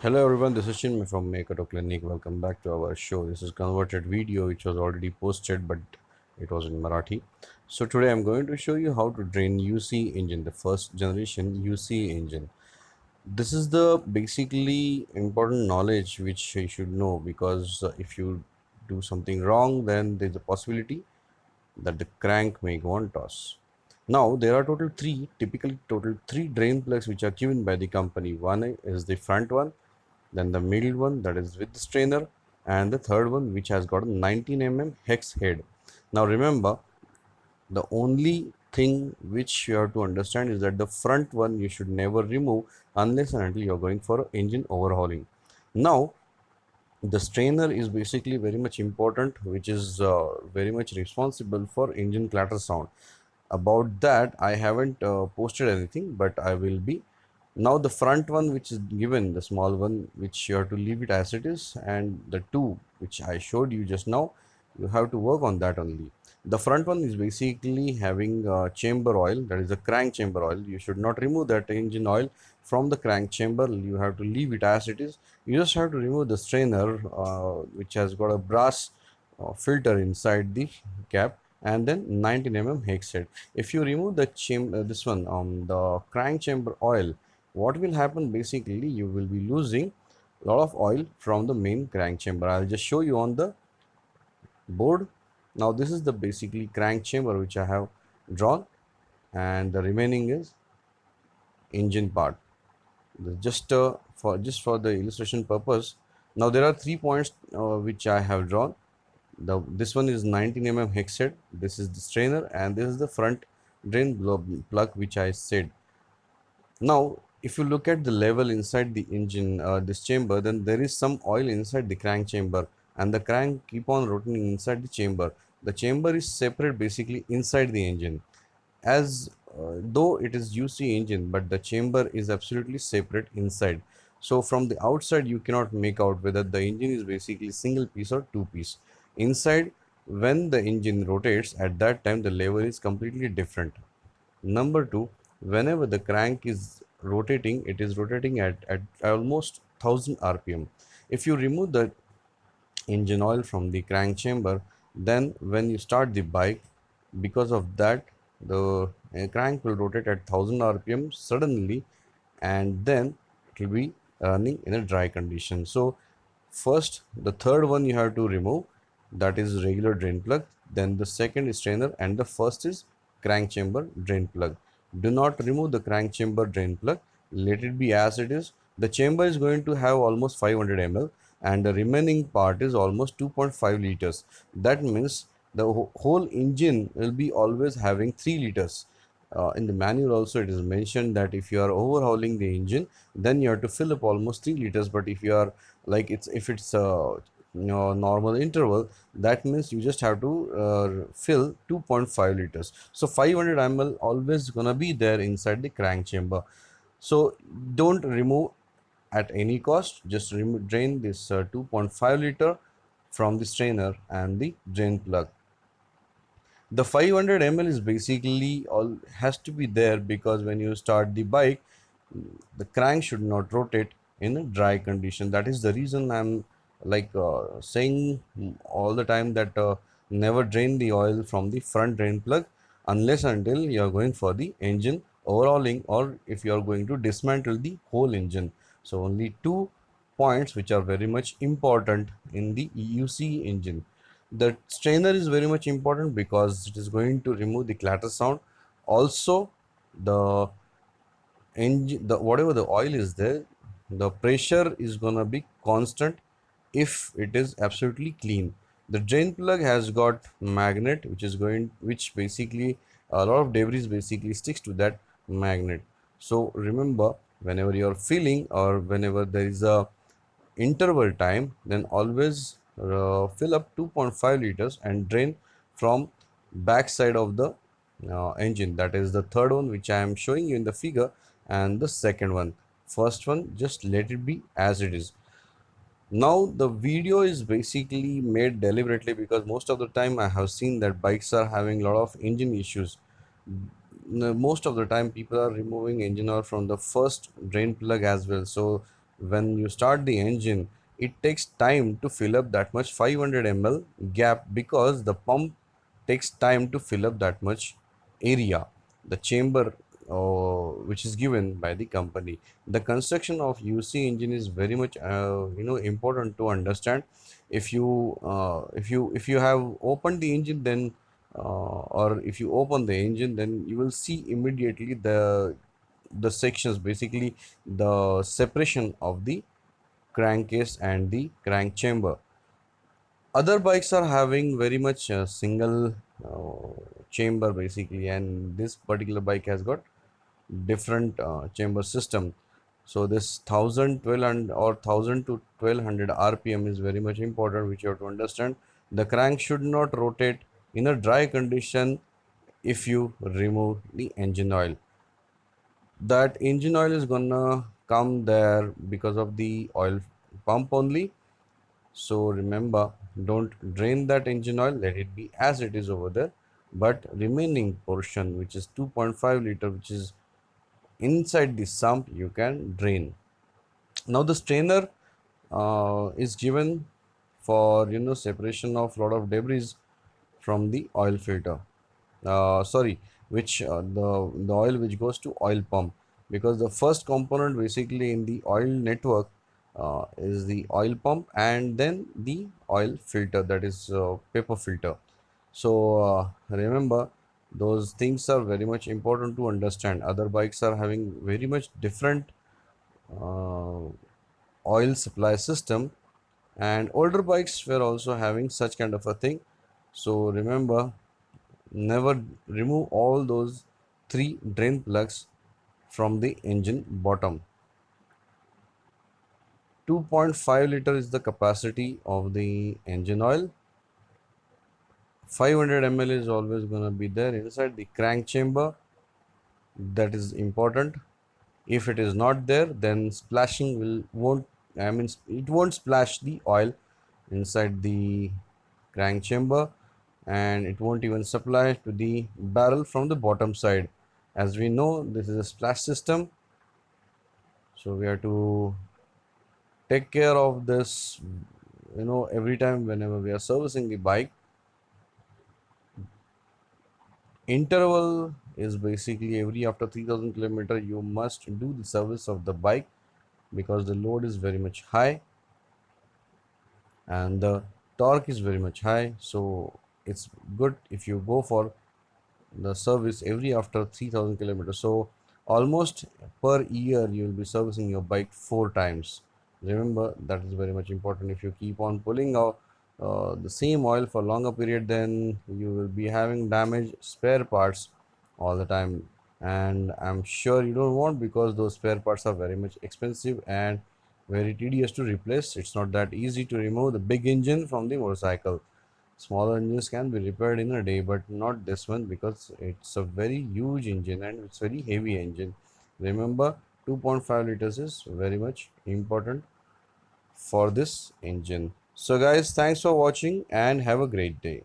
Hello everyone, this is Chinmay from Make Auto Clinic. Welcome back to our show. This is converted video which was already posted but it was in Marathi. So today I'm going to show you how to drain UC engine, the first generation UC engine. This is the basically important knowledge which you should know, because if you do something wrong, then there's a possibility that the crank may go on toss. Now there are typically total three drain plugs which are given by the company. One is the front one, then the middle one, that is with the strainer, and the third one which has got a 19 hex head. Now remember, the only thing which you have to understand is that the front one you should never remove unless and until you are going for engine overhauling. Now the strainer is basically very much important, which is very much responsible for engine clatter sound. About that I haven't posted anything, but I will be. Now the front one which is given, the small one, which you have to leave it as it is, and the two which I showed you just now, you have to work on that only. The front one is basically having chamber oil, that is the crank chamber oil. You should not remove that engine oil from the crank chamber. You have to leave it as it is. You just have to remove the strainer which has got a brass filter inside the cap, and then 19 hex head. If you remove the chamber, this one, the crank chamber oil, what will happen? Basically you will be losing a lot of oil from the main crank chamber. I'll just show you on the board. Now this is the basically crank chamber which I have drawn, and the remaining is engine part. Just for the illustration purpose, now there are 3 points which I have drawn. This one is 19 hex head, this is the strainer, and this is the front drain plug which I said. Now if you look at the level inside the engine, this chamber, then there is some oil inside the crank chamber, and the crank keep on rotating inside the chamber. The chamber is separate basically inside the engine, as though it is UC engine, but the chamber is absolutely separate inside. So from the outside you cannot make out whether the engine is basically single piece or two piece. Inside, when the engine rotates, at that time the level is completely different. Number two, whenever the crank is rotating, it is rotating at almost 1000 rpm. If you remove the engine oil from the crank chamber, then when you start the bike, because of that, the crank will rotate at 1000 rpm suddenly, and then it will be running in a dry condition. So first, the third one you have to remove, that is regular drain plug, then the second is strainer, and the first is crank chamber drain plug. Do not remove the crank chamber drain plug, let it be as it is. The chamber is going to have almost 500 ml, and the remaining part is almost 2.5 liters. That means the whole engine will be always having 3 liters. In the manual also it is mentioned that if you are overhauling the engine, then you have to fill up almost 3 liters. But if you are like if it's normal interval, that means you just have to fill 2.5 liters. So 500 ml always gonna be there inside the crank chamber. So don't remove at any cost, just drain this 2.5 liter from the strainer and the drain plug. The 500 ml is basically all has to be there, because when you start the bike, the crank should not rotate in a dry condition. That is the reason I'm like saying all the time that never drain the oil from the front drain plug unless until you are going for the engine overhauling, or if you are going to dismantle the whole engine. So only 2 points which are very much important in the UC engine. The strainer is very much important because it is going to remove the clatter sound. Also, the engine, the whatever the oil is there, the pressure is gonna be constant if it is absolutely clean. The drain plug has got magnet which basically a lot of debris basically sticks to that magnet. So remember, whenever you are filling or whenever there is a interval time, then always fill up 2.5 liters and drain from back side of the engine. That is the third one which I am showing you in the figure, and the second one. First one, just let it be as it is. Now the video is basically made deliberately because most of the time I have seen that bikes are having a lot of engine issues. Most of the time people are removing engine oil from the first drain plug as well. So when you start the engine, it takes time to fill up that much 500 ml gap, because the pump takes time to fill up that much area, the chamber which is given by the company. The construction of UC engine is very much important to understand. If you have opened the engine, then or if you open the engine, then you will see immediately the sections, basically the separation of the crankcase and the crank chamber. Other bikes are having very much single chamber basically, and this particular bike has got different chamber system. So this 1000 1200 or 1000 to 1200 rpm is very much important, which you have to understand. The crank should not rotate in a dry condition if you remove the engine oil. That engine oil is gonna come there because of the oil pump only. So remember, don't drain that engine oil, let it be as it is over there. But remaining portion, which is 2.5 liter, which is inside the sump, you can drain. Now the strainer is given for separation of lot of debris from the oil filter. Sorry, which the oil which goes to oil pump, because the first component basically in the oil network is the oil pump, and then the oil filter, that is paper filter. So remember, those things are very much important to understand. Other bikes are having very much different uh, oil supply system, and older bikes were also having such kind of a thing. So remember, never remove all those three drain plugs from the engine bottom. 2.5 liter is the capacity of the engine oil. 500 ml is always going to be there inside the crank chamber. That is important. If it is not there, then splashing will won't I mean it won't splash the oil inside the crank chamber, and it won't even supply to the barrel from the bottom side. As we know, this is a splash system, so we have to take care of this every time whenever we are servicing the bike. Interval is basically every after 3000 kilometer you must do the service of the bike, because the load is very much high and the torque is very much high. So it's good if you go for the service every after 3000 kilometers. So almost per year you will be servicing your bike 4 times. Remember, that is very much important. If you keep on pulling out the same oil for longer period, then you will be having damaged spare parts all the time, and I'm sure you don't want, because those spare parts are very much expensive and very tedious to replace. It's not that easy to remove the big engine from the motorcycle. Smaller engines can be repaired in a day, but not this one, because it's a very huge engine and it's very heavy engine. Remember, 2.5 liters is very much important for this engine. So guys, thanks for watching and have a great day.